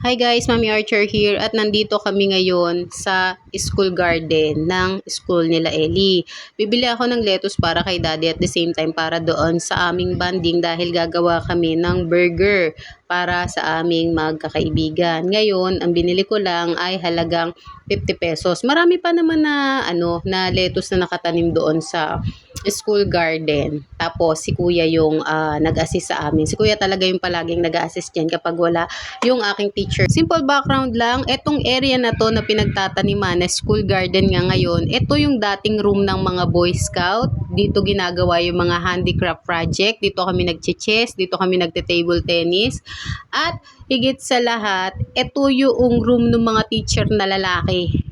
Hi guys, Mami Archer here at nandito kami ngayon sa school garden ng school nila Ellie. Bibili ako ng lettuce para kay Daddy at the same time para doon sa aming banding dahil gagawa kami ng burger para sa aming magkakaibigan. Ngayon, ang binili ko lang ay halagang 50 pesos. Marami pa naman na lettuce na nakatanim doon sa school garden. Tapos si Kuya yung nag-assist sa amin. Si Kuya talaga yung palaging nag-assist diyan kapag wala yung aking teacher. Simple background lang, etong area na to na pinagtataniman na school garden nga ngayon, ito yung dating room ng mga Boy Scout. Dito ginagawa yung mga handicraft project. Dito kami nagche-chess, dito kami nagte-table tennis. At higit sa lahat, ito yung room ng mga teacher na lalaki.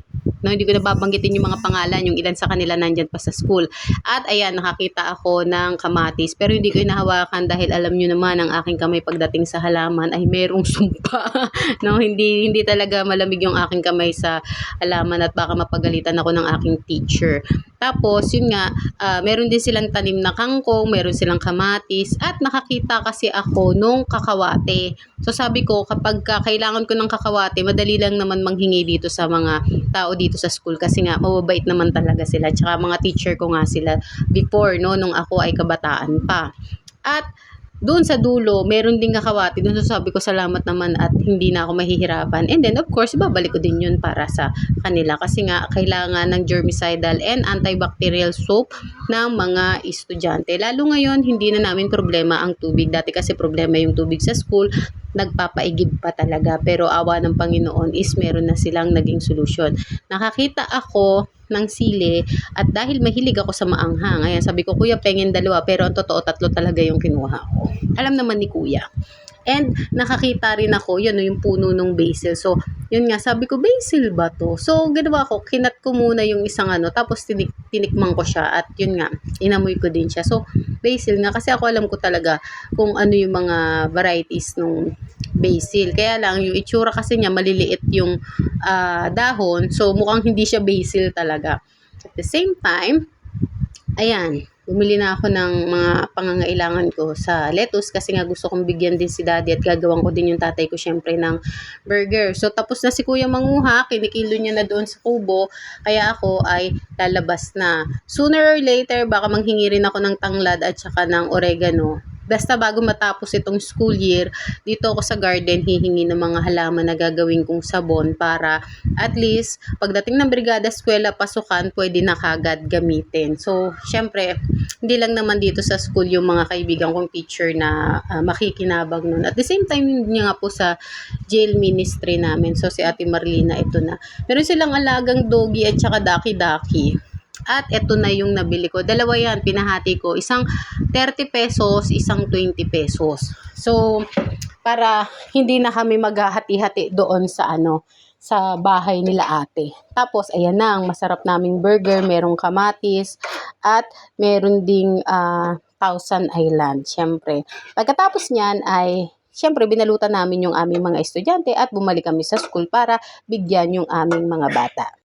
No, hindi ko na babanggitin yung mga pangalan, yung ilan sa kanila nandyan pa sa school. At ayan, nakakita ako ng kamatis. Pero hindi ko inahawakan dahil alam nyo naman, ang aking kamay pagdating sa halaman ay merong sumpa. No, hindi talaga malamig yung aking kamay sa halaman at baka mapagalitan ako ng aking teacher. Tapos, yun nga, meron din silang tanim na kangkong, meron silang kamatis, at nakakita kasi ako nung kakawate. So sabi ko, kapag kailangan ko ng kakawate, madali lang naman manghingi dito sa mga tao dito sa school kasi nga mababait naman talaga sila. Tsaka mga teacher ko nga sila before, no, nung ako ay kabataan pa. At doon sa dulo, meron ding kakawati. Doon so sabi ko, salamat naman at hindi na ako mahihirapan. And then, of course, babalik ko din yun para sa kanila. Kasi nga, kailangan ng germicidal and antibacterial soap ng mga estudyante. Lalo ngayon, hindi na namin problema ang tubig. Dati kasi problema yung tubig sa school. Nagpapaigib pa talaga. Pero awa ng Panginoon is meron na silang naging solusyon. Nakakita ako ng sili at dahil mahilig ako sa maanghang, ayan, sabi ko, Kuya, pengin dalawa, pero ang totoo, 3 talaga yung kinuha ko. Alam naman ni Kuya. And nakakita rin ako, yun, yung puno ng basil. So, yun nga, sabi ko, basil ba to? So, ginawa ko, kinat ko muna yung isang tapos tinikman ko siya at yun nga, inamoy ko din siya. So, basil nga, kasi ako alam ko talaga kung ano yung mga varieties nung basil. Kaya lang, yung itsura kasi niya, maliliit yung dahon. So, mukhang hindi siya basil talaga. At the same time, ayan, bumili na ako ng mga pangangailangan ko sa lettuce kasi nga gusto kong bigyan din si Daddy at gagawin ko din yung tatay ko syempre ng burger. So tapos na si Kuya manguha, kinikilo niya na doon sa kubo, kaya ako ay lalabas na. Sooner or later, baka manghingi rin ako ng tanglad at saka ng oregano. Basta bago matapos itong school year, dito ako sa garden hihingi ng mga halaman na gagawin kong sabon para at least pagdating ng brigada, eskwela, pasukan, pwede na kagad gamitin. So, syempre, hindi lang naman dito sa school yung mga kaibigan kong teacher na makikinabang nun. At the same time, yun nga po sa jail ministry namin. So, si Ate Marlina, ito na. Meron silang alagang doggy at saka daki-daki. At ito na yung nabili ko. Dalawa yan, pinahati ko. Isang 30 pesos, isang 20 pesos. So, para hindi na kami maghahati-hati doon sa sa bahay nila ate. Tapos, ayan na, ang masarap naming burger. Merong kamatis at meron ding Thousand Island, syempre. Pagkatapos niyan ay syempre, binalutan namin yung aming mga estudyante at bumalik kami sa school para bigyan yung aming mga bata.